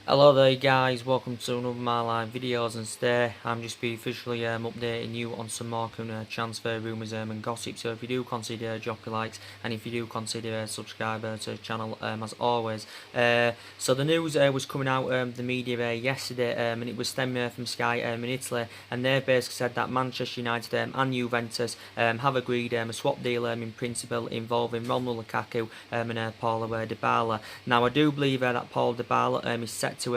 Hello there guys, welcome to another of my live videos, and today I'm just be officially updating you on some more transfer rumours and gossip. So if you do consider drop your likes, and if you do consider subscribe to the channel as always. So the news was coming out the media yesterday, and it was stemming from Sky in Italy, and they basically said that Manchester United and Juventus have agreed a swap deal in principle involving Romelu Lukaku and Paulo Dybala. Now I do believe that Paul Dybala is set to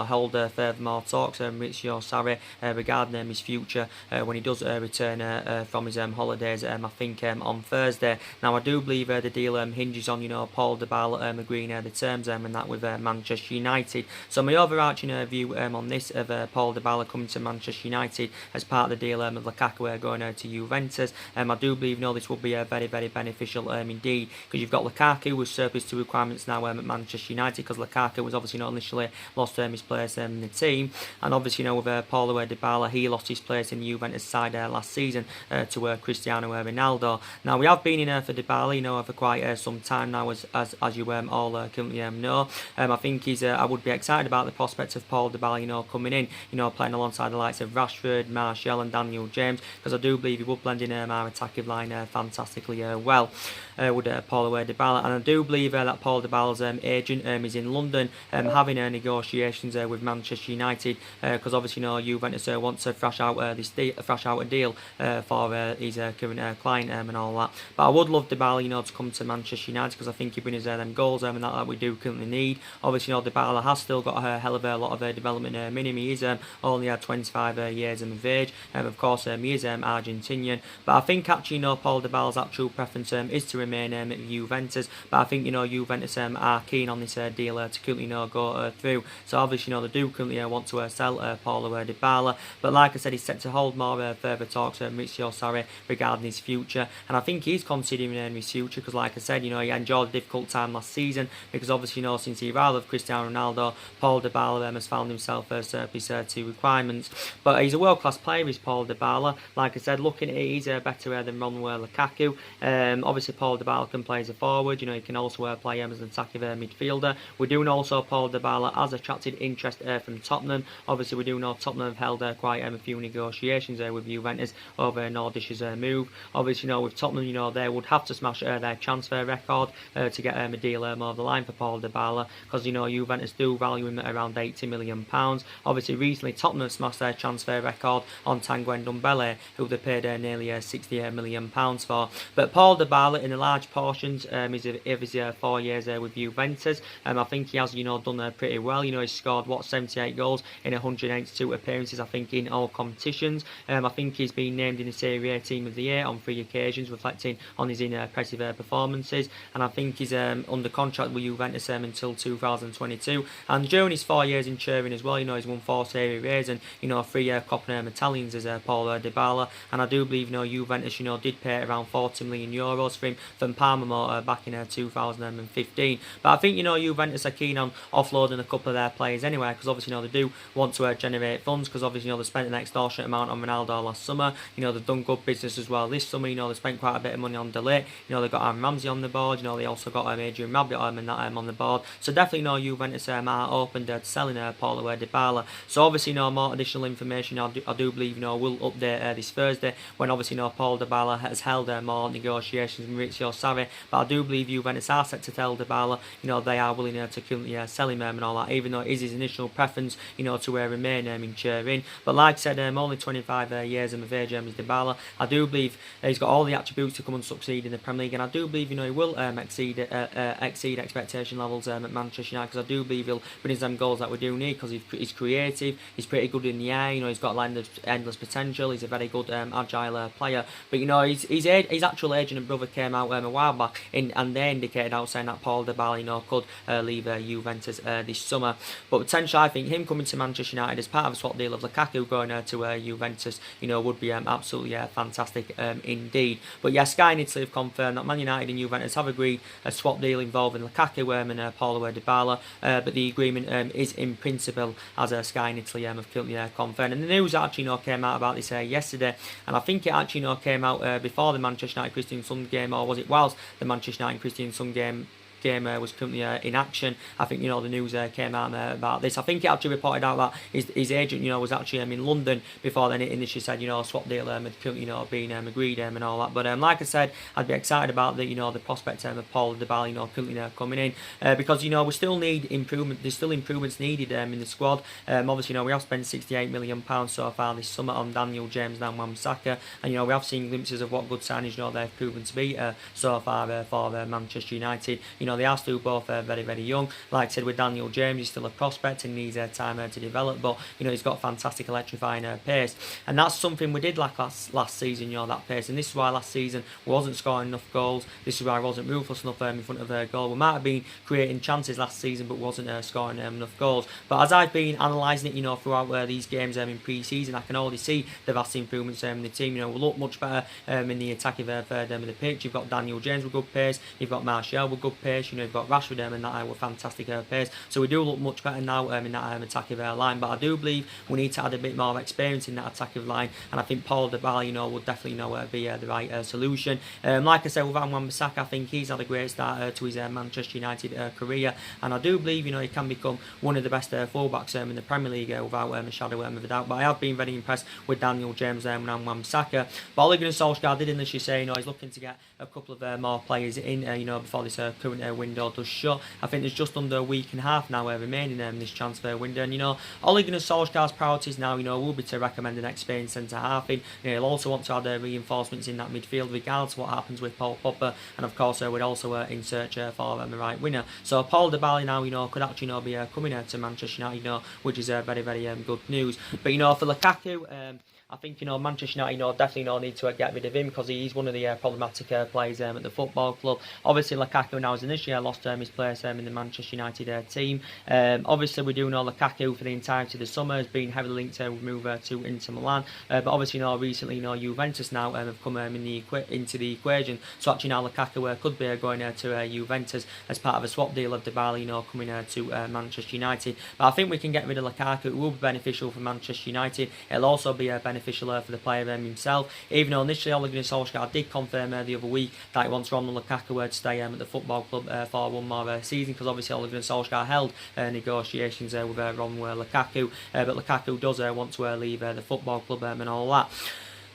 hold further more talks with Maurizio Sarri regarding his future when he does return from his holidays. I think on Thursday. Now I do believe the deal hinges on Paul Dybala agreeing the terms and that with Manchester United. So my overarching view on this of Paul Dybala coming to Manchester United as part of the deal of Lukaku going to Juventus. I do believe this will be very beneficial indeed, because you've got Lukaku with surplus to requirements now at Manchester United, because Lukaku was obviously not initially lost his place in the team, and obviously with Paulo Dybala he lost his place in the Juventus side last season to Cristiano Ronaldo. Now we have been in for Dybala for quite some time now, as you all currently know. I think I would be excited about the prospect of Paul Dybala coming in, playing alongside the likes of Rashford, Martial and Daniel James, because I do believe he would blend in our attacking line fantastically well with Paulo Dybala. And I do believe that Paul Dybala's agent is in London having negotiations with Manchester United, because obviously Juventus wants to thrash out a deal for his current client and all that. But I would love Dybala to come to Manchester United, because I think he brings them goals and that we do currently need. Obviously Dybala has still got a hell of a lot of development in him. He is only 25 years of age, of course he is Argentinian, but I think actually Paul Dybala's actual preference is to remain at Juventus. But I think Juventus are keen on this deal to currently go through. So obviously they do currently want to sell Paulo Dybala, but like I said, he's set to hold more further talks with Maurizio Sarri regarding his future, and I think he's considering his future, because like I said, he enjoyed a difficult time last season, because obviously since he arrived with Cristiano Ronaldo, Paul Dybala has found himself surplus to requirements. But he's a world-class player, is Paul Dybala. Like I said, looking at it, he's better than Romelu Lukaku. Obviously Paul Dybala can play as a forward, he can also play as an attacking midfielder. We do know also Paul Dybala has attracted interest from Tottenham. Obviously we do know Tottenham have held quite a few negotiations with Juventus over Nordish's move. Obviously with Tottenham, they would have to smash their transfer record to get a deal over the line for Paul Dybala, because Juventus do value him at around £80 million. Obviously recently Tottenham smashed their transfer record on Tanguy Ndombele, who they paid nearly £60 million for. But Paul Dybala, in a large portions of his 4 years with Juventus, I think he has done pretty well. He's scored 78 goals in 182 appearances, I think, in all competitions. I think he's been named in the Serie A Team of the Year on 3 occasions, reflecting on his impressive performances. And I think he's under contract with Juventus until 2022. And during his 4 years in Turin as well, he's won 4 Serie A's and 3 Coppa Italians as Paulo Dybala. And I do believe Juventus did pay around €40 million for him from Parma back in 2015. But I think Juventus are keen on offloading a couple of their players anyway, because obviously they do want to generate funds, because obviously they spent an extortionate amount on Ronaldo last summer. They've done good business as well this summer. They spent quite a bit of money on Delay. They've got Aaron Ramsey on the board. They also got Adrian Rabiot and that on the board. So definitely Juventus are open to selling Paulo Dybala. So obviously more additional information I do believe will update this Thursday, when obviously Paul Dybala has held more negotiations with Maurizio Sarri. But I do believe Juventus are set to tell Dybala they are willing to currently sell him and all that, even though it is his initial preference to remain in Turin. But like I said, only 25 years of age is Dybala. I do believe he's got all the attributes to come and succeed in the Premier League, and I do believe he will exceed expectation levels at Manchester United, because I do believe he'll bring us them goals that we do need, because he's creative, he's pretty good in the air, he's got endless potential, he's a very good agile player. But his actual agent and brother came out a while back and they indicated out saying that Paul Dybala could leave Juventus this summer. But potentially I think him coming to Manchester United as part of a swap deal of Lukaku going to Juventus would be absolutely fantastic indeed. But yeah, Sky in Italy have confirmed that Man United and Juventus have agreed a swap deal involving Lukaku and Paulo Dybala, but the agreement is in principle, as Sky in Italy have currently confirmed. And the news actually came out about this yesterday, and I think it actually came out before the Manchester United Christian Sun game, or was it whilst the Manchester United Christian Sun game game was currently in action. I think, you know, the news came out about this. I think it actually reported out that his agent, you know, was actually in London before then it initially said, you know, swap deal had currently, you know, been agreed and all that. But like I said, I'd be excited about the, you know, the prospect of Paul Dybala, you know, currently coming in because, you know, we still need improvement. There's still improvements needed in the squad. Obviously, you know, we have spent £68 million so far this summer on Daniel James and Wan-Bissaka, and, you know, we have seen glimpses of what good signings, you know, they've proven to be so far for Manchester United. You know, they are still both very, very young. Like I said, with Daniel James, he's still a prospect and needs time to develop, but, you know, he's got fantastic electrifying pace, and that's something we did lack last season, you know, that pace, and this is why last season we wasn't scoring enough goals. This is why I wasn't ruthless enough in front of their goal. We might have been creating chances last season, but wasn't scoring enough goals. But as I've been analysing it, you know, throughout these games in pre-season, I can already see the vast improvements in the team. You know, we look much better in the attacking third of the pitch. You've got Daniel James with good pace. You've got Martial with good pace. You know, you've got Rashford and that with fantastic pace. So we do look much better now in that attacking line. But I do believe we need to add a bit more experience in that attacking line, and I think Paul Dybala, you know, would definitely, you know, be the right solution. Like I said, with Wan-Bissaka, I think he's had a great start to his Manchester United career, and I do believe, you know, he can become one of the best fullbacks in the Premier League without a shadow of a doubt. But I have been very impressed with Daniel James and Wan-Bissaka. But Ole Gunnar Solskjaer did initially say, you know, he's looking to get a couple of more players in, you know, before this current window does shut. I think there's just under a week and a half now remaining in this transfer window, and, you know, Ole Gunnar Solskjaer's priorities now, you know, will be to recommend an experienced centre half in. You know, he'll also want to add reinforcements in that midfield, regardless of what happens with Paul Pogba, and of course we're also in search for the right winner. So Paul Dybala now, you know, could actually, you know, be coming to Manchester United, you know, which is very, very good news. But, you know, for Lukaku, I think, you know, Manchester United, you know, definitely, you know, need to get rid of him because he's one of the problematic players at the football club. Obviously, Lukaku now has initially lost his place in the Manchester United team. Obviously, we do know Lukaku for the entirety of the summer has been heavily linked to move to Inter Milan. But obviously, you know, recently, you know, Juventus now have come into the equation. So actually now Lukaku could be going to Juventus as part of a swap deal of Dybala, you know, coming to Manchester United. But I think we can get rid of Lukaku. It will be beneficial for Manchester United. It'll also be beneficial for the player himself, even though initially Ole Gunnar Solskjaer did confirm the other week that he wants Romelu Lukaku to stay at the football club for one more season, because obviously Ole Gunnar Solskjaer held negotiations with Romelu Lukaku, but Lukaku does want to leave the football club and all that.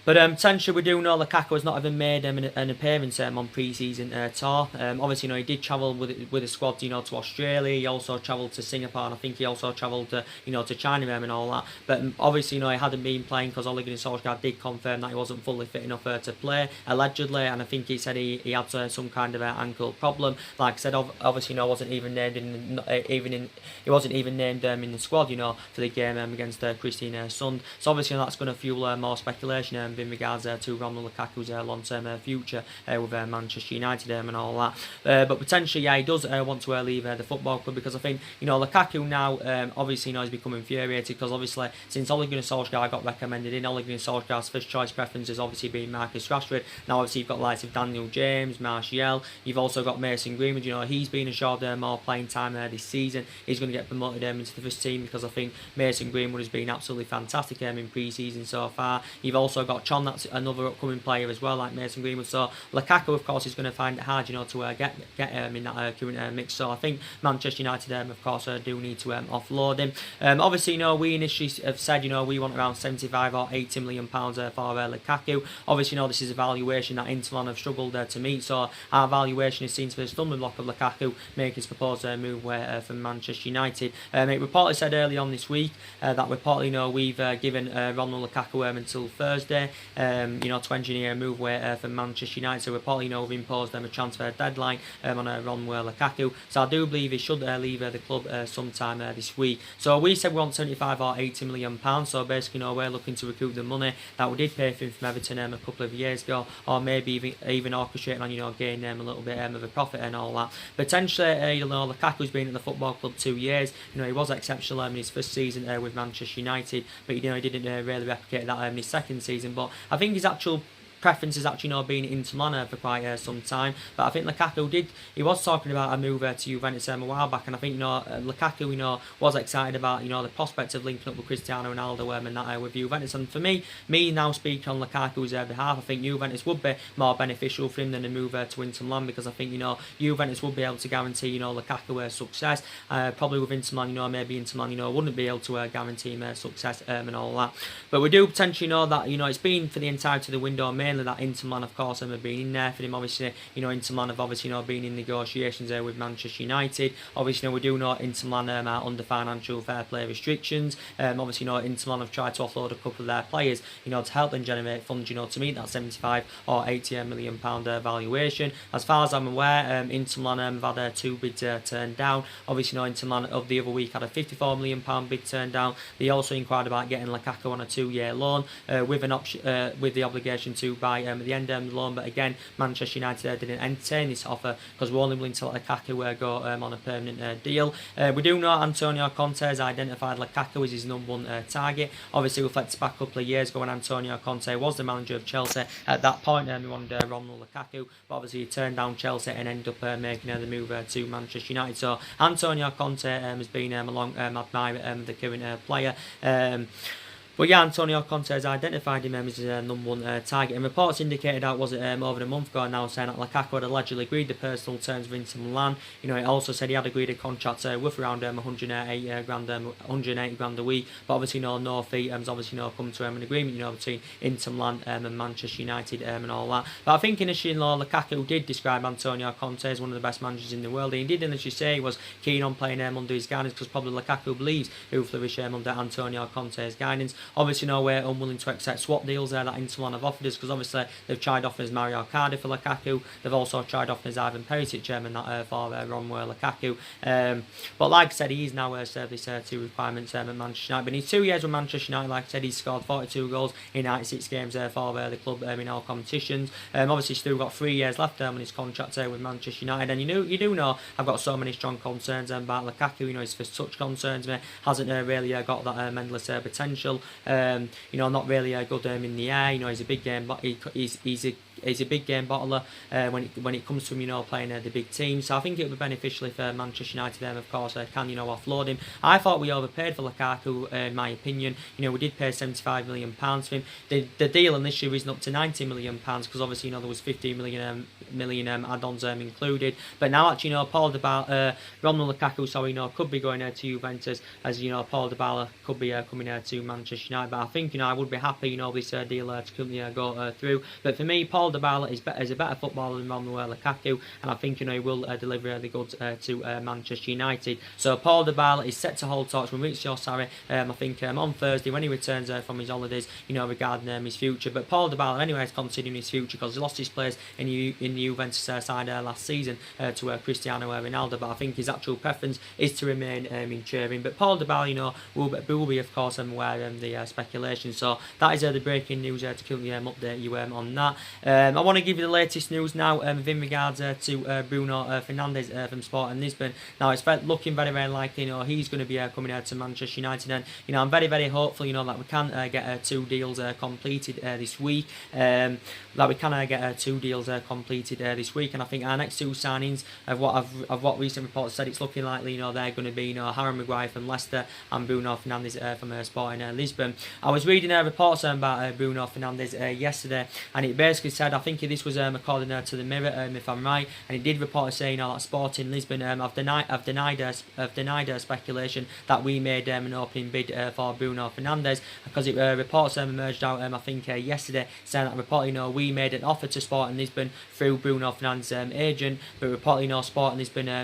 But potentially we do know Lukaku has not even made an appearance on pre-season tour. Obviously, you know, he did travel with the squad, you know, to Australia. He also travelled to Singapore, and I think he also travelled to, you know, to China and all that. But obviously, you know, he hadn't been playing because Ole Gunnar Solskjaer did confirm that he wasn't fully fit enough to play, allegedly. And I think he said he had some kind of ankle problem. Like I said, obviously, you know, wasn't even named he wasn't even named in the squad, you know, for the game against Christian Sund. So obviously, you know, that's going to fuel more speculation in regards to Romelu Lukaku's long-term future with Manchester United and all that. But potentially, yeah, he does want to leave the football club, because I think, you know, Lukaku now, obviously, you know, he's become infuriated because obviously since Ole Gunnar Solskjaer got recommended in, Ole Gunnar Solskjaer's first choice preference has obviously been Marcus Rashford. Now obviously you've got likes of Daniel James, Martial, you've also got Mason Greenwood. You know, he's been assured more playing time this season. He's going to get promoted into the first team, because I think Mason Greenwood has been absolutely fantastic in pre-season so far. You've also got Chon, that's another upcoming player as well, like Mason Greenwood. So Lukaku, of course, is going to find it hard, you know, to get in that current mix. So I think Manchester United, of course, do need to offload him. Obviously, you know, we initially have said, you know, we want around 75 or 80 million pounds for Lukaku. Obviously, you know, this is a valuation that Inter Milan have struggled to meet. So our valuation is seen to be a stumbling block of Lukaku making his proposed move from Manchester United. It reportedly said early on this week that reportedly, you know, we've given Romelu Lukaku until Thursday, you know, to engineer a move from Manchester United. So reportedly, you know, we've imposed a transfer deadline on Romelu Lukaku. So I do believe he should leave the club sometime this week. So we said we want 75 or 80 million pounds. So basically, you know, we're looking to recoup the money that we did pay for him from Everton a couple of years ago, or maybe even orchestrating on, you know, gaining a little bit of a profit and all that. Potentially, you know, Lukaku's been at the football club 2 years. You know, he was exceptional in his first season with Manchester United, but, you know, he didn't really replicate that in his second season. But I think his actual preference has actually been Inter Milan for quite some time. But I think Lukaku he was talking about a move to Juventus a while back, and I think Lukaku was excited about the prospect of linking up with Cristiano Ronaldo and that with Juventus. And for me now speaking on Lukaku's behalf, I think Juventus would be more beneficial for him than a move to Inter Milan, because I think Juventus would be able to guarantee Lukaku success. Probably with Inter Milan, maybe Inter Milan wouldn't be able to guarantee him success and all that. But we do potentially know that it's been for the entirety of the window mainly that Inter Milan, of course, have been in there for him. Obviously, Inter Milan have obviously been in negotiations with Manchester United. Obviously, we do know Inter Milan are under financial fair play restrictions. Obviously, Inter Milan have tried to offload a couple of their players, to help them generate funds, to meet that 75 or 80 million pound valuation. As far as I'm aware, Inter Milan have had 2 bids turned down. Obviously, Inter Milan of the other week had a 54 million pound bid turned down. They also inquired about getting Lukaku on a 2-year loan with an option, with the obligation to buy at the end of the loan. But again, Manchester United didn't entertain this offer because we're only willing to let Lukaku go on a permanent deal. We do know Antonio Conte has identified Lukaku as his #1 target. Obviously, reflects back a couple of years ago when Antonio Conte was the manager of Chelsea. At that point, he wanted Romelu Lukaku, but obviously he turned down Chelsea and ended up making the move to Manchester United. So Antonio Conte has been a long admirer of the current player. But yeah, Antonio Conte has identified him as his #1 target, and reports indicated out over a month ago now saying that Lukaku had allegedly agreed the personal terms with Inter Milan. It also said he had agreed a contract worth around 180 grand a week, but obviously no fee. Has obviously come to an agreement between Inter Milan and Manchester United and all that. But I think initially Lukaku did describe Antonio Conte as one of the best managers in the world. He did initially say he was keen on playing under his guidance because probably Lukaku believes he will flourish under Antonio Conte's guidance. Obviously, we're unwilling to accept swap deals there that Inter Milan have offered us, because obviously they've tried offering us Mario Cardi for Lukaku. They've also tried offering us Ivan Perisic and that for Romelu Lukaku. But like I said, he's now served his 2 requirements at Manchester United. But in 2 years with Manchester United, like I said, he's scored 42 goals in 96 games for the club in all competitions. Obviously, still got 3 years left on his contract with Manchester United. And you do know I've got so many strong concerns about Lukaku. His first touch concerns me, hasn't really got that endless potential. Not really good in the air. He's a big game, but he's a big game bottler when it comes to him, playing the big teams. So I think it would be beneficial if Manchester United of course can offload him. I thought we overpaid for Lukaku in my opinion. We did pay 75 million pounds for him. The deal in this year isn't up to 90 million pounds because obviously there was 15 million add-ons included. But now actually Paul Dybala, Romelu Lukaku could be going to Juventus, as Paul Dybala could be coming to Manchester United. But I think I would be happy this deal to go through. But for me, Paul Dybala is a better footballer than Romelu Lukaku, and I think he will deliver the goods to Manchester United. So Paul Dybala is set to hold talks with Maurizio Sarri. I think on Thursday when he returns from his holidays, regarding his future. But Paul Dybala anyway is considering his future because he lost his place in the Juventus side last season to Cristiano Ronaldo. But I think his actual preference is to remain in Turin. But Paul Dybala, will be of course aware of the speculation. So that is the breaking news to currently update you on that. I want to give you the latest news now in regards to Bruno Fernandes from Sporting Lisbon. Now it's looking very, very likely he's going to be coming out to Manchester United, and I'm very, very hopeful that we can get 2 deals completed this week. And I think our next 2 signings of what recent reports said, it's looking likely they're going to be Harry Maguire from Leicester and Bruno Fernandes from Sporting Lisbon. I was reading reports about Bruno Fernandes yesterday, and it basically said, I think this was according to the Mirror, if I'm right, and it did report saying that Sporting Lisbon have denied speculation that we made an opening bid for Bruno Fernandes, because it reports emerged out I think yesterday saying that report we made an offer to Sporting Lisbon through Bruno Fernandes' agent, but reportedly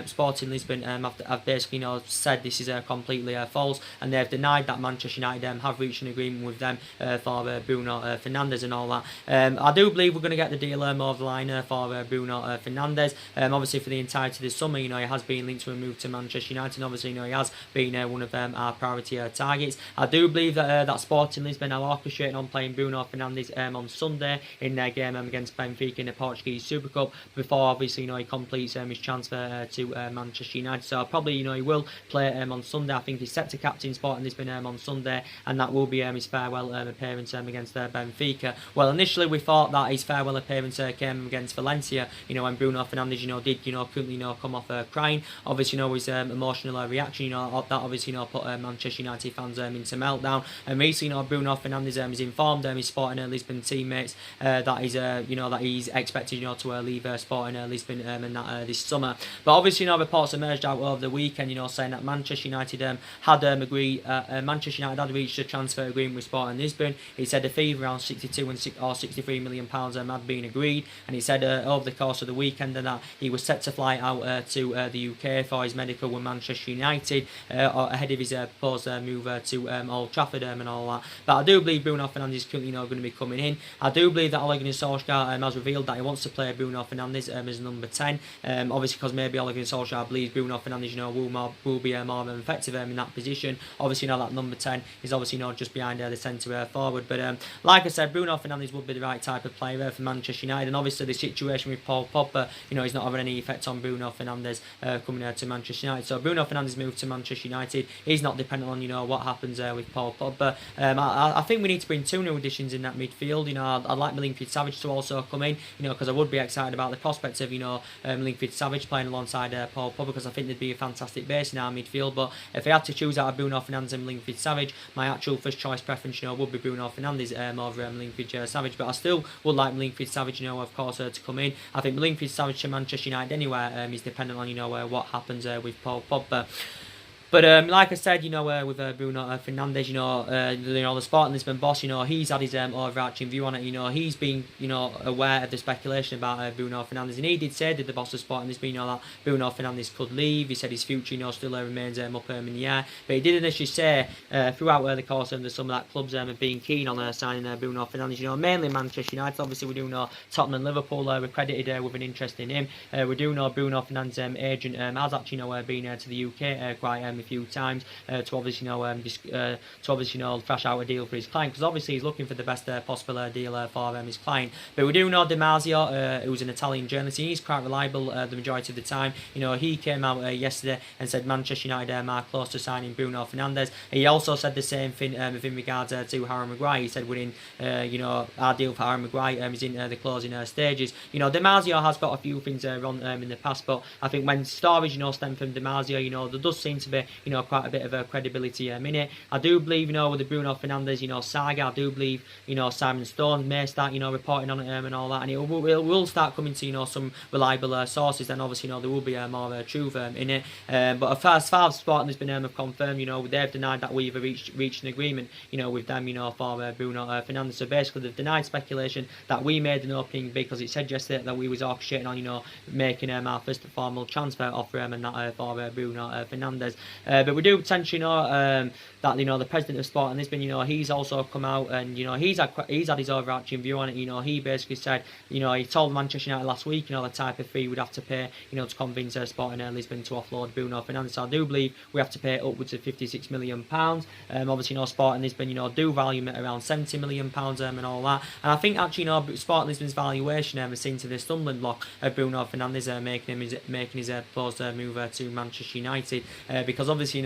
Sporting Lisbon have basically said this is completely false, and they've denied that Manchester United have reached an agreement with them for Bruno Fernandes and all that. I do believe we're going to get the deal over the line for Bruno Fernandes. Obviously for the entirety of the summer, he has been linked to a move to Manchester United, and obviously he has been one of our priority targets. I do believe that Sporting Lisbon are orchestrating on playing Bruno Fernandes on Sunday in their game against Benfica in the Portuguese Super Super Cup before obviously he completes his transfer to Manchester United. So probably he will play on Sunday. I think he's set to captain Sporting Lisbon on Sunday, and that will be his farewell appearance against Benfica. Well, initially we thought that his farewell appearance came against Valencia. When Bruno Fernandes did couldn't come off crying. Obviously his emotional reaction. That obviously put Manchester United fans into meltdown. And recently Bruno Fernandes has informed his Sporting Lisbon teammates that he's expected to leave Sporting Lisbon and that this summer. But obviously reports emerged out over the weekend saying that Manchester United had agreed. Manchester United had reached a transfer agreement with Sporting Lisbon. He said a fee of around 62 or 63 million pounds had been agreed, and he said over the course of the weekend that he was set to fly out to the UK for his medical with Manchester United ahead of his proposed move to Old Trafford and all that. But I do believe Bruno Fernandes is currently going to be coming in. I do believe that Ole Gunnar Solskjaer has revealed that he wants to play Bruno Fernandes as number 10. Obviously because maybe Ole Gunnar Solskjaer believes Bruno Fernandes will be more effective in that position. Obviously that number 10 is obviously just behind the centre forward. But like I said, Bruno Fernandes would be the right type of player for Manchester United. And obviously the situation with Paul Pogba, he's not having any effect on Bruno Fernandes coming to Manchester United. So Bruno Fernandes moved to Manchester United. He's not dependent on what happens with Paul Pogba. I think we need to bring two new additions in that midfield. I'd like Milinkovic-Savic to also come in. Because I would be excited about the prospect of Milinkovic-Savic playing alongside Paul Pogba, because I think there'd be a fantastic base in our midfield. But if I had to choose out of Bruno Fernandes and Milinkovic-Savic, my actual first choice preference would be Bruno Fernandes over Milinkovic-Savic. But I still would like Milinkovic-Savic of course to come in. I think Milinkovic-Savic to Manchester United anywhere is dependent on what happens with Paul Pogba. But like I said, with Bruno Fernandes, the Sporting Lisbon boss, he's had his overarching view on it. He's been, aware of the speculation about Bruno Fernandes, and he did say that the boss of Sporting Lisbon, that Bruno Fernandes could leave. He said his future, still remains up in the air. But he did initially say throughout the course of the summer that clubs have been keen on signing Bruno Fernandes. Mainly Manchester United. Obviously, we do know Tottenham and Liverpool were credited with an interest in him. We do know Bruno Fernandes' agent has actually been to the UK quite a few times to obviously thrash out a deal for his client, because obviously he's looking for the best possible deal for his client. But we do know Di Marzio, who's an Italian journalist, and he's quite reliable the majority of the time. He came out yesterday and said Manchester United are close to signing Bruno Fernandes. He also said the same thing in regards to Harry Maguire. He said within our deal for Harry Maguire is in the closing stages. Di Marzio has got a few things wrong in the past, but I think when stories stem from Di Marzio, there does seem to be quite a bit of credibility in it. I do believe with the Bruno Fernandes saga, I do believe Simon Stone may start reporting on it and all that, and it will start coming to some reliable sources. Then obviously there will be more truth in it. But as far as Sporting has been confirmed, they've denied that we've reached an agreement with them for Bruno Fernandes. So basically they've denied speculation that we made an opening bid, because it said yesterday that we was orchestrating on making our first formal transfer offer and that for Bruno Fernandes. But we do potentially know that the president of Sporting Lisbon, he's also come out and he's had his overarching view on it. He basically said, he told Manchester United last week, the type of fee we'd have to pay, to convince Sporting Lisbon to offload Bruno Fernandes. So I do believe we have to pay upwards of £56 million. Obviously, Sporting Lisbon, do value it around £70 million and all that. And I think actually, Sporting Lisbon's valuation has seen to the stumbling block of Bruno Fernandes making his proposed move to Manchester United, because obviously,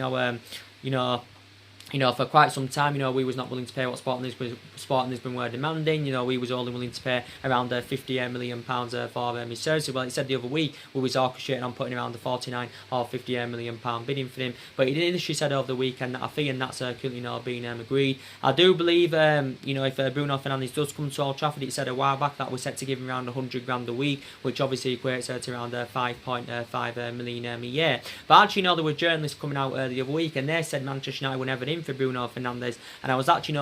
for quite some time, we was not willing to pay what Sporting Lisbon were demanding. We was only willing to pay around £58 million for his services. Well, it said the other week we was orchestrating on putting around the £49 or £58 million bidding for him. But he initially said over the weekend that I think, and that's currently being agreed. I do believe, if Bruno Fernandes does come to Old Trafford, it said a while back that we're set to give him around £100,000 a week, which obviously equates to around 5.5 million a year. But actually, there were journalists coming out the other week, and they said Manchester United were never in for Bruno Fernandes. And I was actually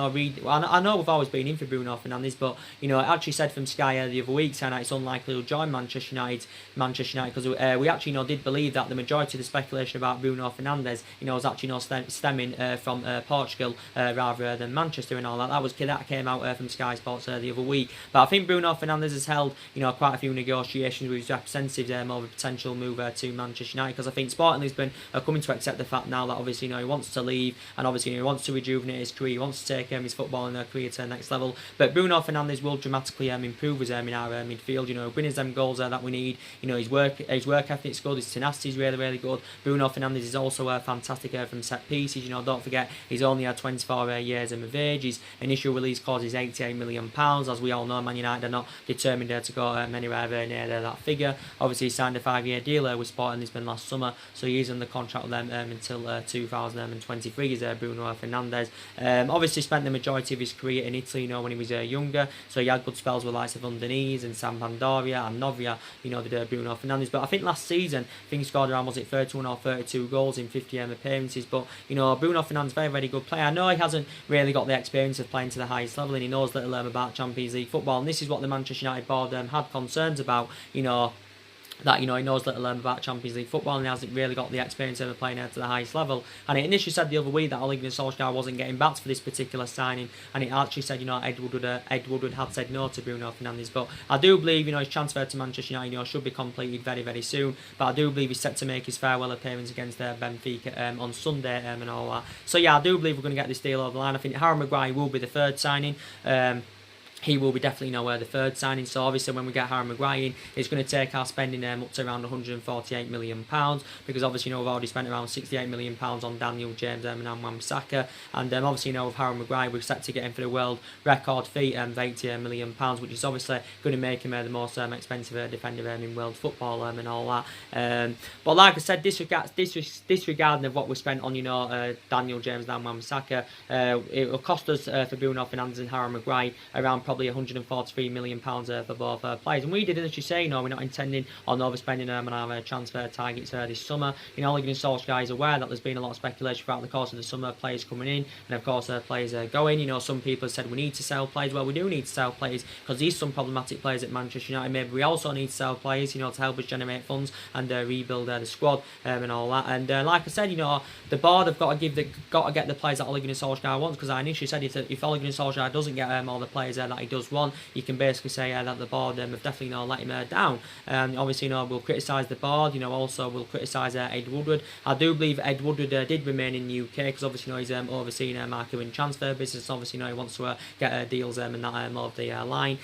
I know we've always been in for Bruno Fernandes, but it actually said from Sky the other week saying that it's unlikely he'll join Manchester United, because we actually did believe that the majority of the speculation about Bruno Fernandes was actually stemming from Portugal rather than Manchester and all that. That came out from Sky Sports the other week. But I think Bruno Fernandes has held quite a few negotiations with his representatives over a potential move to Manchester United, because I think Sporting Lisbon are coming to accept the fact now that obviously he wants to leave, and obviously obviously he wants to rejuvenate his career, he wants to take his footballing career to the next level. But Bruno Fernandes will dramatically improve us in our midfield. Winning them goals that we need. His work ethic's good, his tenacity is really, really good. Bruno Fernandes is also fantastic from set pieces. Don't forget he's only had 24 years of age. His initial release clause is £88 million. As we all know, Man United are not determined to go anywhere near that figure. Obviously, he signed a 5-year deal with Sporting Lisbon last summer, so he is under contract with them until 2023. Is Bruno Fernandes. Obviously, spent the majority of his career in Italy. When he was younger, so he had good spells with likes of Udinese and Sampdoria and Novia. The Bruno Fernandes. But I think last season, he scored around 31 or 32 goals in 50 appearances. But Bruno Fernandes, very, very good player. I know he hasn't really got the experience of playing to the highest level, and he knows little about Champions League football. And this is what the Manchester United board had concerns about. That he knows little about Champions League football and he hasn't really got the experience of playing to the highest level. And it initially said the other week that Ole Gunnar Solskjaer wasn't getting backed for this particular signing, and it actually said Ed Woodward had said no to Bruno Fernandes. But I do believe his transfer to Manchester United should be completed very, very soon. But I do believe he's set to make his farewell appearance against Benfica on Sunday and all that. So yeah, I do believe we're going to get this deal over the line. I think Harry Maguire will be the third signing. He will be definitely the third signing. So obviously when we get Harry Maguire in, it's going to take our spending up to around £148 million, because obviously we've already spent around £68 million on Daniel James and Wan-Bissaka, and obviously with Harry Maguire we're set to get him for the world record fee of £80 million, which is obviously going to make him the most expensive defender in world football and all that. But like I said, disregarding of what we spent on Daniel James and Wan-Bissaka, it will cost us for Bruno Fernandes and Harry Maguire around probably £143 million for both players. And we did initially say, we're not intending on overspending on our transfer targets this summer. Ole Gunnar Solskjaer is aware that there's been a lot of speculation throughout the course of the summer, players coming in, and of course players going. Some people have said we need to sell players. Well, we do need to sell players because there's some problematic players at Manchester United. Maybe we also need to sell players, to help us generate funds and rebuild the squad and all that. And like I said, the board have got to get the players that Ole Gunnar Solskjaer wants, because I initially said if Ole Gunnar Solskjaer doesn't get all the players that he does want, you can basically say that the board have definitely let him down. Obviously, we'll criticise the board. Also we'll criticise Ed Woodward. I do believe Ed Woodward did remain in the UK because obviously he's overseeing market and transfer business. Obviously, he wants to get deals and that over the line.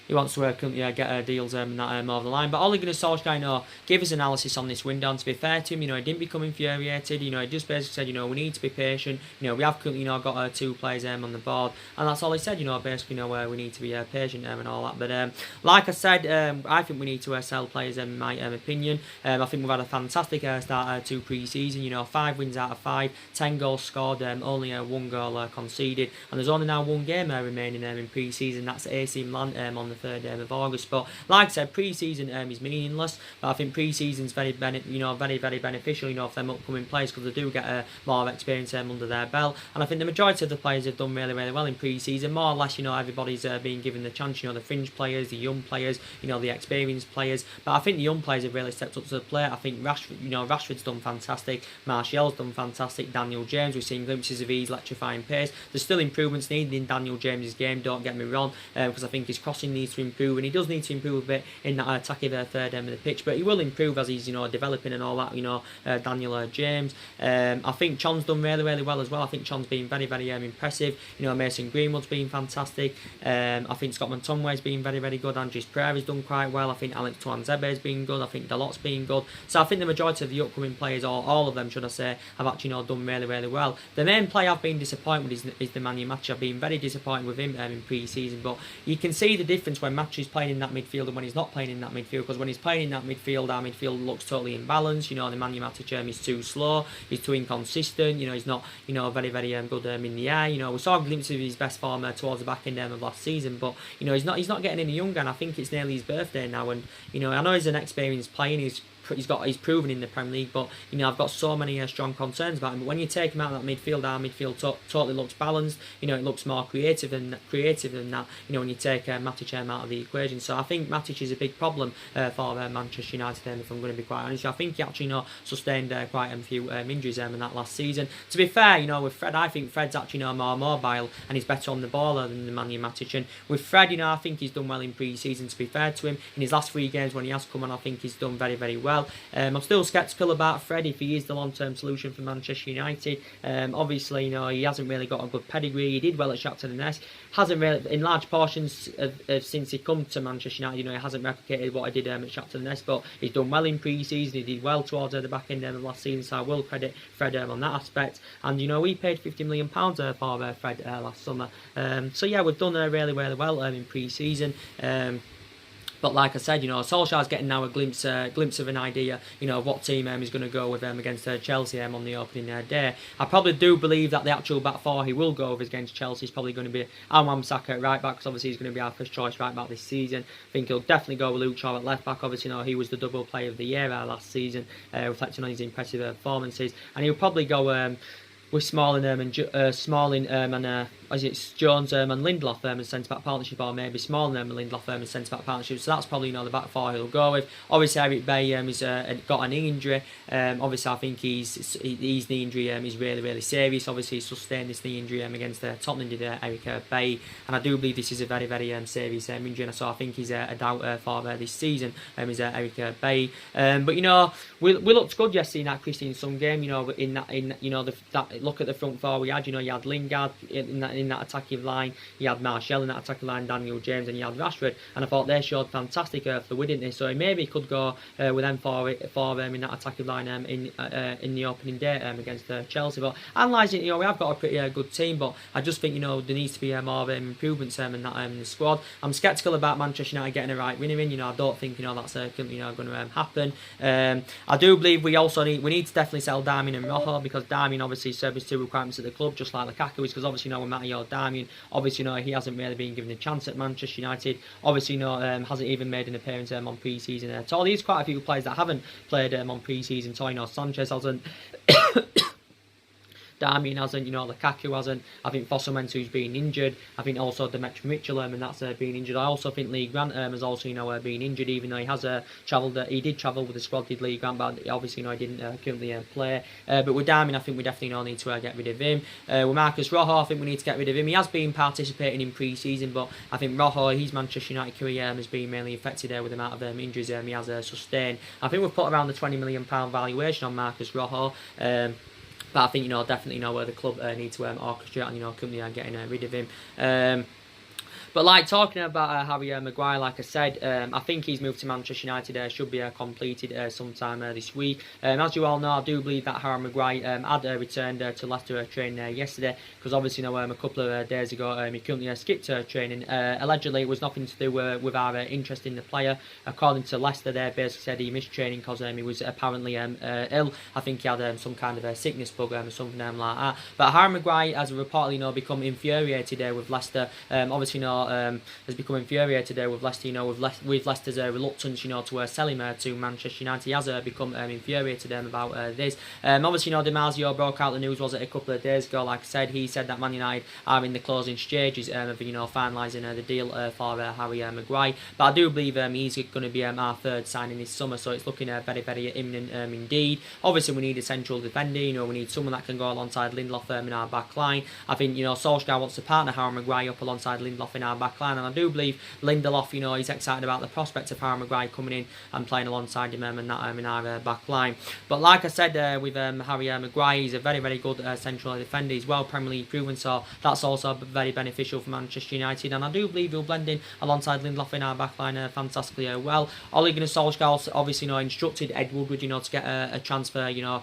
He wants to get deals and that over the line. But Ole Gunnar Solskjaer, give his analysis on this window. And to be fair to him, he didn't become infuriated. He just basically said, we need to be patient. We have currently got 2 players on the board, and that's all he said. Basically, we need to be patient and all that. But like I said, I think we need to sell players. In my opinion, I think we've had a fantastic start to pre-season. 5 wins out of 5, 10 goals scored, only 1 goal conceded, and there's only now 1 game remaining in pre-season. That's AC Milan on the 3rd of August. But like I said, pre-season is meaningless, but I think pre-season's very very beneficial for them upcoming players, because they do get more experience under their belt. And I think the majority of the players have done really, really well in pre-season. More or less, everybody's being given the chance. The fringe players, the young players, the experienced players. But I think the young players have really stepped up to the plate. I think Rashford's done fantastic, Martial's done fantastic, Daniel James, we've seen glimpses of his electrifying pace. There's still improvements needed in Daniel James's game, don't get me wrong, because I think his crossing needs to improve, and he does need to improve a bit in that attacking third end of the pitch, but he will improve as he's developing and all that. Daniel James, I think Chon's done really, really well as well. I think Chon's been very, very impressive. Mason Greenwood's been fantastic. I think Scott McTominay's been very, very good. Andres Pereira's done quite well. I think Alex Tuanzebe's been good. I think Dalot's been good. So I think the majority of the upcoming players, or all of them should I say, have actually done really, really well. The main player I've been disappointed with is the Manu Match. I've been very disappointed with him in pre-season, but you can see the difference when Match is playing in that midfield and when he's not playing in that midfield, because when he's playing in that midfield, our midfield looks totally imbalanced. The Manu Matic is too slow, he's too inconsistent, he's not very, very good in the air. We saw a glimpse of his best form towards the back end of last season, but he's not getting any younger, and I think it's nearly his birthday now, and I know he's an experienced player, and he's he's proven in the Premier League, but you know I've got so many strong concerns about him. But when you take him out of that midfield, our midfield totally looks balanced. You know, it looks more creative than that. You know, when you take Matic out of the equation. So I think Matic is a big problem for Manchester United. If I'm going to be quite honest, I think he actually sustained quite a few injuries in that last season. To be fair, you know, with Fred, I think Fred's actually more mobile and he's better on the ball than the Manu Matic. And with Fred, you know, I think he's done well in pre-season. To be fair to him, in his last 3 games when he has come on, I think he's done very, very well. I'm still sceptical about Fred if he is the long-term solution for Manchester United. Obviously, you know, he hasn't really got a good pedigree. He did well at Shakhtar Donetsk. Hasn't really, in large portions since he come to Manchester United, you know, he hasn't replicated what he did at Shakhtar Donetsk, but he's done well in pre-season. He did well towards the back end of last season, so I will credit Fred on that aspect. And you know, we paid £50 million for Fred last summer. So yeah, we've done really, really well in pre-season. But like I said, you know, Solskjaer's getting now a glimpse of an idea, you know, of what team is going to go with against Chelsea on the opening day. I probably do believe that the actual back four he will go with against Chelsea is probably going to be Wan-Bissaka at right back, because obviously he's going to be our first choice right back this season. I think he'll definitely go with Luke Shaw at left back. Obviously, you know, he was the double player of the year last season, reflecting on his impressive performances. And he'll probably go with Smalling and is it Jones and Lindelof and centre-back partnership, or maybe Smalling and Lindelof and centre-back partnership. So that's probably, you know, the back four he'll go with. Obviously, Eric Bailly has got a knee injury. Obviously, I think his knee injury is really, really serious. Obviously, he sustained this knee injury against Tottenham, did Eric Bailly. And I do believe this is a very, very serious injury. So I think he's a doubt for this season, is Eric Bailly. But, you know, we looked good yesterday in that Christian Sun game. You know, look at the front four we had. You know, you had Lingard in that attacking line, you had Martial in that attacking line, Daniel James, and you had Rashford, and I thought they showed fantastic fluid, didn't they? So maybe could go with them for them in that attacking line in the opening day against Chelsea. But analysing, you know, we have got a pretty good team, but I just think, you know, there needs to be more improvements in the squad. I'm sceptical about Manchester United getting a right winner in. You know, I don't think, you know, that's going to happen. I do believe we need to definitely sell Darmian and Rojo, because Darmian obviously serves 2 requirements at the club, just like Lukaku is, because obviously, you know, with Matteo Darmian, obviously, you know, he hasn't really been given a chance at Manchester United. Obviously, you know, hasn't even made an appearance on pre-season at all. There's quite a few players that haven't played on pre-season. So, you know, Sanchez hasn't. Darmian hasn't, you know, Lukaku hasn't. I think Fosu-Mensah's been injured. I think also Demetri Mitchell and that's been injured. I also think Lee Grant has also, you know, been injured, even though he has travelled. He did travel with the squad, did Lee Grant, but obviously, you know, he didn't currently play. But with Darmian, I think we definitely, you know, need to get rid of him. With Marcus Rojo, I think we need to get rid of him. He has been participating in pre-season, but I think Rojo, his Manchester United career has been mainly affected with the amount of injuries he has sustained. I think we've put around the £20 million valuation on Marcus Rojo. But I think, you know, definitely, you know, where the club need to orchestrate and, you know, company getting rid of him. But like talking about Harry Maguire, like I said, I think his move to Manchester United should be completed sometime this week. As you all know, I do believe that Harry Maguire had returned to Leicester training yesterday, because obviously, you know, a couple of days ago he currently skipped training. Allegedly, it was nothing to do with our interest in the player. According to Leicester, they basically said he missed training because he was apparently ill. I think he had some kind of a sickness bug or something like that. But Harry Maguire has reportedly, you know, become infuriated with Leicester. Obviously, you know, has become infuriated with Leicester, you know, with Leicester's reluctance, you know, to sell him to Manchester United. He has become infuriated about this. Obviously, you know, Di Marzio broke out the news, was it a couple of days ago? Like I said, he said that Man United are in the closing stages of, you know, finalising the deal for Harry Maguire. But I do believe he's going to be our third signing this summer, so it's looking very, very imminent indeed. Obviously, we need a central defender, you know, we need someone that can go alongside Lindelof in our back line. I think, you know, Solskjaer wants to partner Harry Maguire up alongside Lindelof in our back line, and I do believe Lindelof, you know, he's excited about the prospect of Harry Maguire coming in and playing alongside him in our back line. But like I said, with Harry Maguire, he's a very, very good central defender. He's well Premier League proven, so that's also very beneficial for Manchester United, and I do believe he'll blend in alongside Lindelof in our back line fantastically well. Ole Gunnar Solskjaer obviously, you know, instructed Ed Woodward, you know, to get a transfer, you know,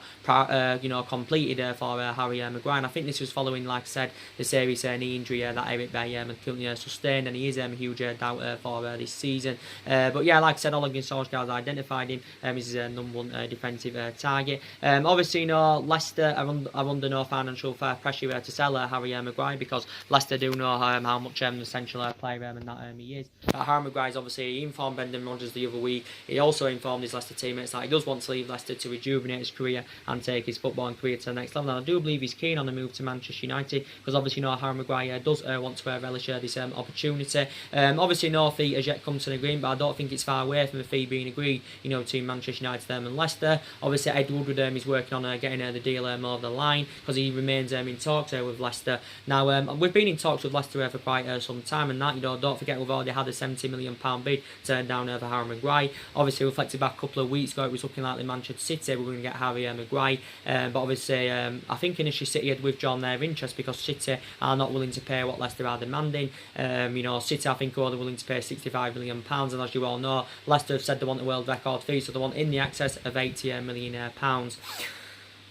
completed for Harry Maguire, and I think this was following, like I said, the serious knee injury that Eric Bailly currently sustained stay, and he is a huge doubt for this season. But yeah, like I said, Ole Gunnar Solskjaer has identified him as his number one defensive target. Obviously, Leicester are under no financial pressure to sell Harry Maguire, because Leicester do know how much essential player and that he is. Harry Maguire is obviously, he informed Brendan Rodgers the other week. He also informed his Leicester teammates that he does want to leave Leicester to rejuvenate his career and take his footballing career to the next level. And I do believe he's keen on the move to Manchester United, because obviously Harry Maguire does want to relish this opportunity. Obviously no fee has yet come to an agreement, but I don't think it's far away from the fee being agreed, between Manchester United and Leicester. Obviously Ed Woodward is working on getting the deal over the line, because he remains in talks with Leicester. Now we've been in talks with Leicester for quite some time, and that, don't forget, we've already had a £70 million bid turned down over Harry Maguire. Obviously reflected back a couple of weeks ago, it was looking like the Manchester City were going to get Harry Maguire, but obviously I think initially City had withdrawn their interest, because City are not willing to pay what Leicester are demanding. City, I think, are only willing to pay £65 million, and as you all know, Leicester have said they want the world record fee, so they want in the excess of £80 million.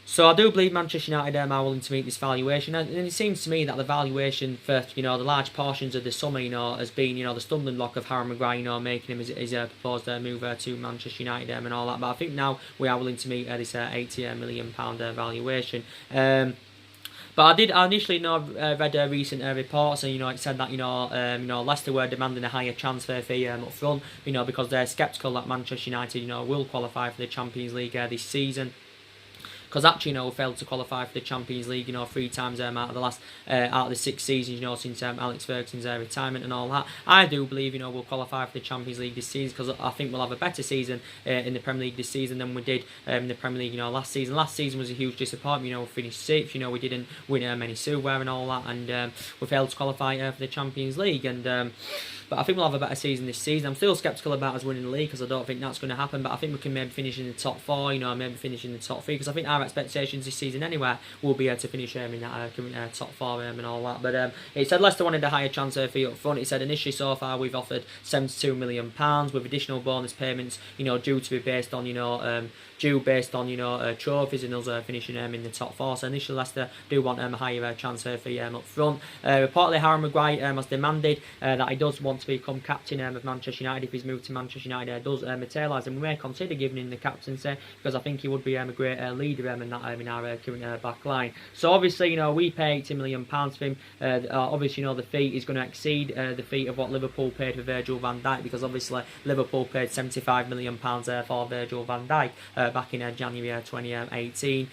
So I do believe Manchester United are willing to meet this valuation, and it seems to me that the valuation for the large portions of the summer has been the stumbling block of Harry Maguire making him his proposed move to Manchester United and all that. But I think now we are willing to meet this £80 million valuation. But I initially read recent reports, and it said that Leicester were demanding a higher transfer fee up front, because they're sceptical that Manchester United will qualify for the Champions League this season. Because actually, we failed to qualify for the Champions League, 3 times out of the 6 seasons, since Alex Ferguson's retirement and all that. I do believe, we'll qualify for the Champions League this season, because I think we'll have a better season in the Premier League this season than we did in the Premier League, last season. Last season was a huge disappointment. We finished 6th. We didn't win many silverware and all that, and we failed to qualify for the Champions League. And but I think we'll have a better season this season. I'm still sceptical about us winning the league, because I don't think that's going to happen. But I think we can maybe finish in the top 4, maybe finish in the top 3, because I think our expectations this season anyway will be to finish in that top 4 and all that. But it said Leicester wanted a higher transfer fee up front. It said initially so far we've offered £72 million with additional bonus payments, due to be based on trophies and us finishing in the top 4. So initially Leicester do want a higher transfer fee up front. Reportedly Harry Maguire has demanded that he does want to become captain of Manchester United if he's moved to Manchester United does materialise, and we may consider giving him the captaincy, because I think he would be a great leader in our current back line. So obviously we pay £80 million for him. Obviously the fee is going to exceed the fee of what Liverpool paid for Virgil van Dijk, because obviously Liverpool paid £75 million for Virgil van Dijk back in January 2018.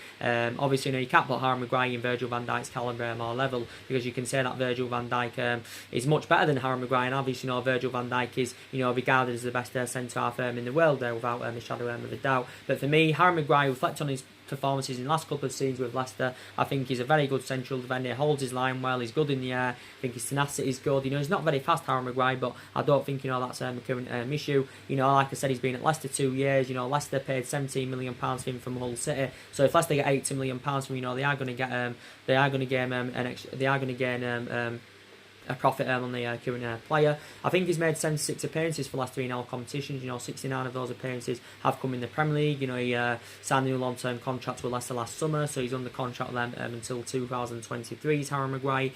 Obviously you can't put Harry Maguire in Virgil van Dijk's calibre or level, because you can say that Virgil van Dijk is much better than Harry Maguire, and obviously Virgil van Dijk is regarded as the best centre half in the world without a shadow of a doubt. But for me, Harry Maguire, reflect on his performances in the last couple of seasons with Leicester, I think he's a very good central defender. He holds his line well, he's good in the air, I think his tenacity is good. He's not very fast, Harry Maguire, but I don't think that's a current issue. Like I said, he's been at Leicester 2 years. Leicester paid £17 million for him from Hull City, so if Leicester get £80 million from him, they are going to gain a profit on the current player. I think he's made 76 appearances for Leicester in all competitions. 69 of those appearances have come in the Premier League. He signed a new long-term contract with Leicester last summer, so he's under contract with them until 2023. Harry Maguire.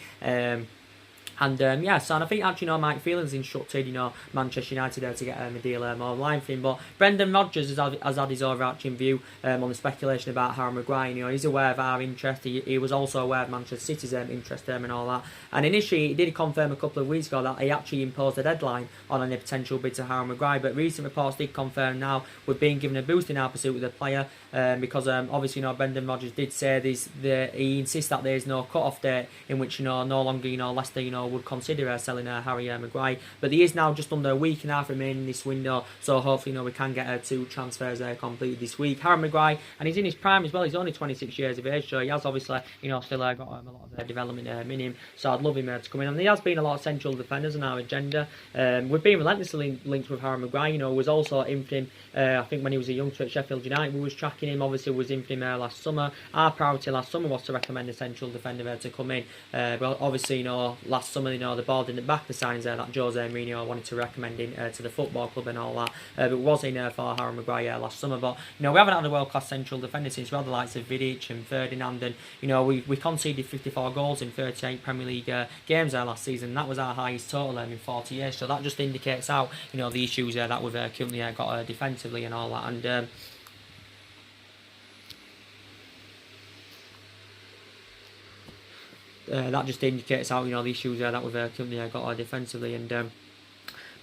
And so I think actually Mike Phelan's instructed Manchester United to get a deal more line for him. But Brendan Rodgers has had his overarching view on the speculation about Harry Maguire. He's aware of our interest. He was also aware of Manchester City's interest and all that. And initially he did confirm a couple of weeks ago that he actually imposed a deadline on any potential bid to Harry Maguire. But recent reports did confirm now we're being given a boost in our pursuit with the player, because obviously Brendan Rodgers did say he insists that there is no cut-off date in which no longer Leicester would consider selling Harry Maguire. But there is now just under a week and a half remaining in this window, so hopefully we can get 2 transfers completed this week. Harry Maguire, and he's in his prime as well. He's only 26 years of age, so he has obviously still got a lot of development in him. So I'd love him to come in. And there has been a lot of central defenders on our agenda. We've been relentlessly linked with Harry Maguire. Was also in for him. I think when he was a youngster at Sheffield United, we was tracking him. Obviously, was in for him last summer. Our priority last summer was to recommend a central defender to come in. But obviously, last summer some of the board in the back, the signings there that Jose Mourinho wanted to recommend in to the football club and all that. But was in for Harry Maguire last summer. But we haven't had a world class central defender since we had the likes of Vidic and Ferdinand, and we conceded 54 goals in 38 Premier League games there last season. That was our highest total in 40 years. So that just indicates how the issues that we've currently got defensively and all that. And that just indicates how the issues that we've currently got defensively.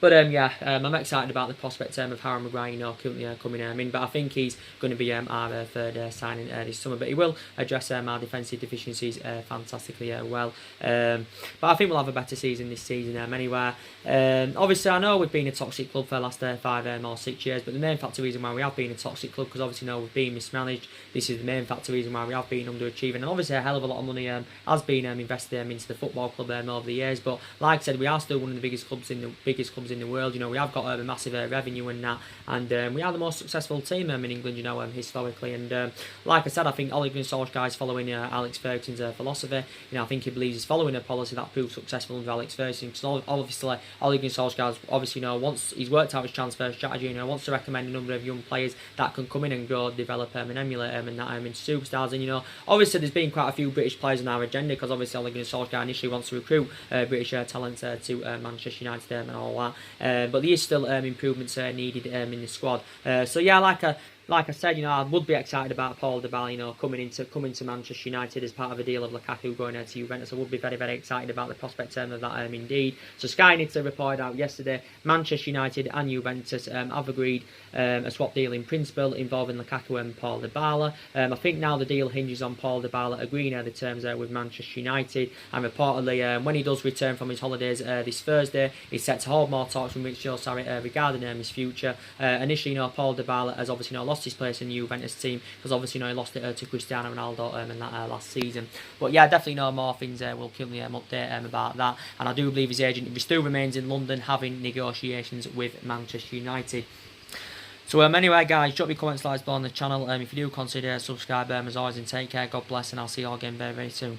And yeah, I'm excited about the prospect of Harry Maguire, currently coming in. But I think he's going to be our third signing this summer. But he will address our defensive deficiencies fantastically well. But I think we'll have a better season this season anyway. Obviously, I know we've been a toxic club for the last 5 or 6 years. But the main factor reason why we have been a toxic club, because obviously we've been mismanaged. This is the main factor reason why we have been underachieving. And obviously a hell of a lot of money has been invested into the football club over the years. But like I said, we are still one of the biggest clubs in the world. We have got a massive revenue in that, and we are the most successful team in England, historically. And like I said, I think Ole Gunnar Solskjaer is following Alex Ferguson's philosophy. I think he believes he's following a policy that proved successful under Alex Ferguson. Because obviously Ole Gunnar Solskjaer once he's worked out his transfer strategy, wants to recommend a number of young players that can come in and grow, develop and emulate and that into superstars. And obviously there's been quite a few British players on our agenda, because obviously Ole Gunnar Solskjaer initially wants to recruit British talent to Manchester United and all that. But there is still improvements needed in the squad. So yeah, like I said, I would be excited about Paul Dybala, coming to Manchester United as part of a deal of Lukaku going to Juventus. I would be very, very excited about the prospect of that indeed. So Sky needs to report out yesterday, Manchester United and Juventus have agreed a swap deal in principle involving Lukaku and Paul Dybala. I think now the deal hinges on Paul Dybala agreeing the terms with Manchester United, and reportedly when he does return from his holidays this Thursday, he's set to hold more talks with Maurizio Sarri regarding his future. Initially, Paul Dybala has obviously lost his place in the Juventus team, because obviously he lost it to Cristiano Ronaldo in that last season. But yeah, definitely more things will currently update about that. And I do believe his agent still remains in London having negotiations with Manchester United. So anyway guys, drop your comments, likes below on the channel. If you do consider subscribe, as always, and take care, God bless, and I'll see you all again very, very soon.